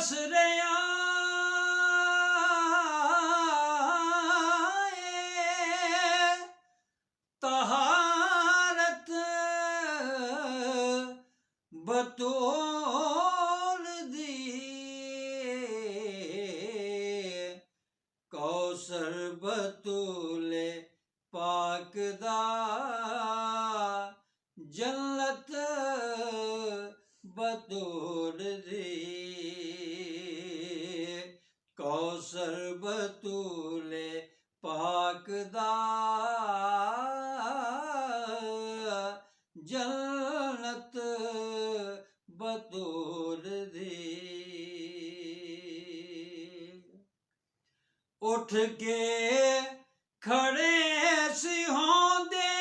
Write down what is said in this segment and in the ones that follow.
दस रहा तहारत बतौल दी कौसर बतूले पाक दा जन्नत बतौल दी कौसर बतूले पाक दा जन्नत बतौल दी उठ के खड़े सी होंदे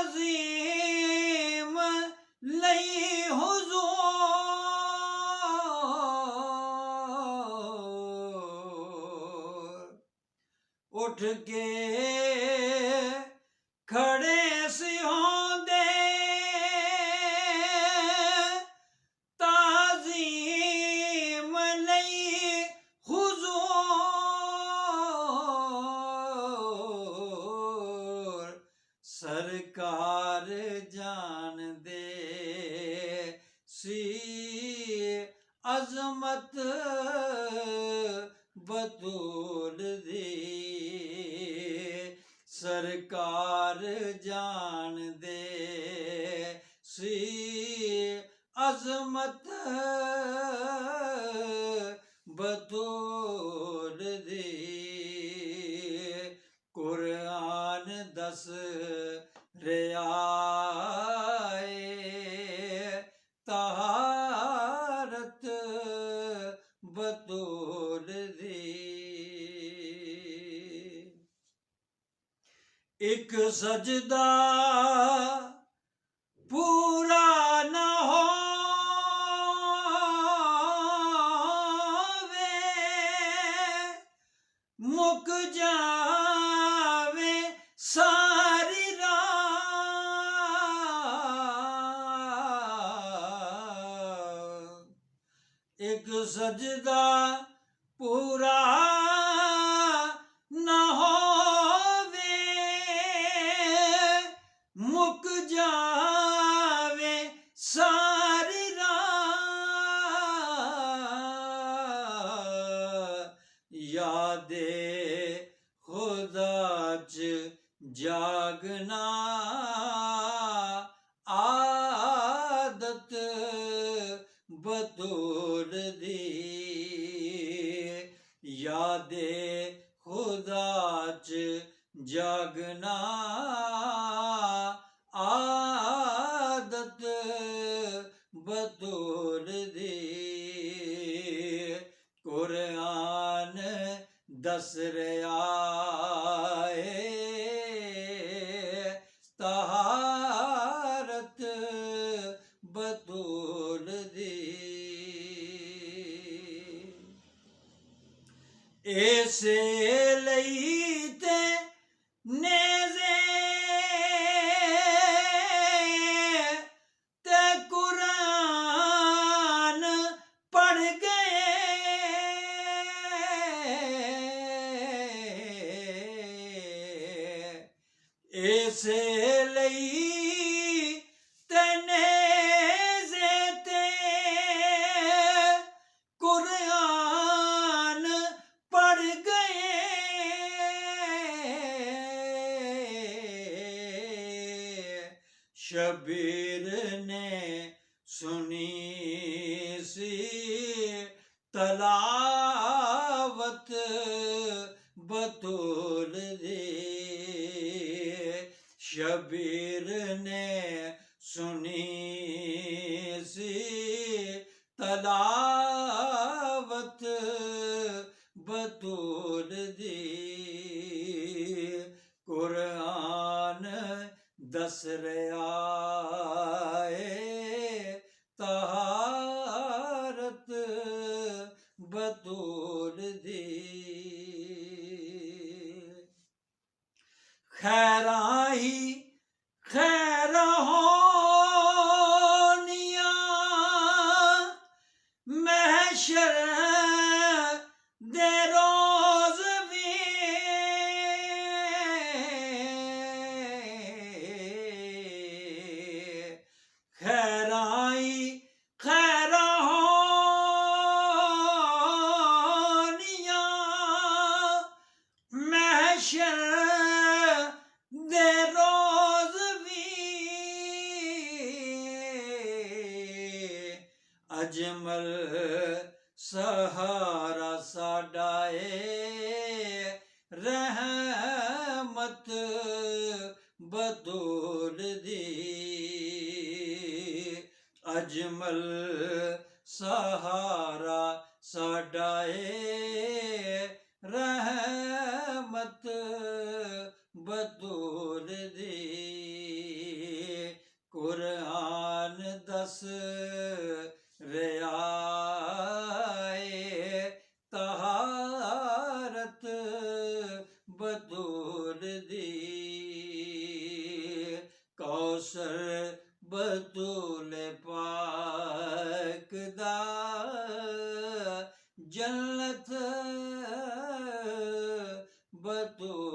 ताज़ीम लई हुज़ूर उठ के खड़े सी होंदे ताज़ीम लई हुज़ूर सरकार जान दे सी अज़मत बतौल दी सरकार जान दे सी अज़मत बतौल दी कुरान दस रहा तहारत बतौल दी एक सजदा पूरा न होवे मुक जावे सारी रात एक सजदा पूरा न होवे मुक जावे सारी रात यादे खुदा च जागना आदत बतौल दी यादे खुदा च जागना आदत बतौल दी कुरान दस रहा तहारत बतौल दी ऐसे लई ते नेज़े ते कुरान पढ़ गए ऐसे लई ते नेज़े ते कुरान पढ़ गए शबीर ने सुनी सी तलावत बतौल दी शबीर ने सुनी सी तलावत बतौल दी कुरान दस रहा तहारत बतौल दी खैरा ही खैर होनी ਅਜਮਲ ਸਹਾਰਾ ਸਾਡਾ ਏ ਰਹਿਮਤ ਬਤੂਲ ਦੀ ਅਜਮਲ ਸਹਾਰਾ ਸਾਡਾ ਏ ਰਹਿਮਤ ਬਤੂਲ ਦੀ ਕੁਰਾਨ ਦਸ ਰਿਹਾ ਏ ਤਹਾਰਤ ਬਤੂਲ ਦੀ ਕੌਸਰ ਬਤੂਲ ਪਾਕ ਦਾ ਜੰਨਤ ਬਤੂਲ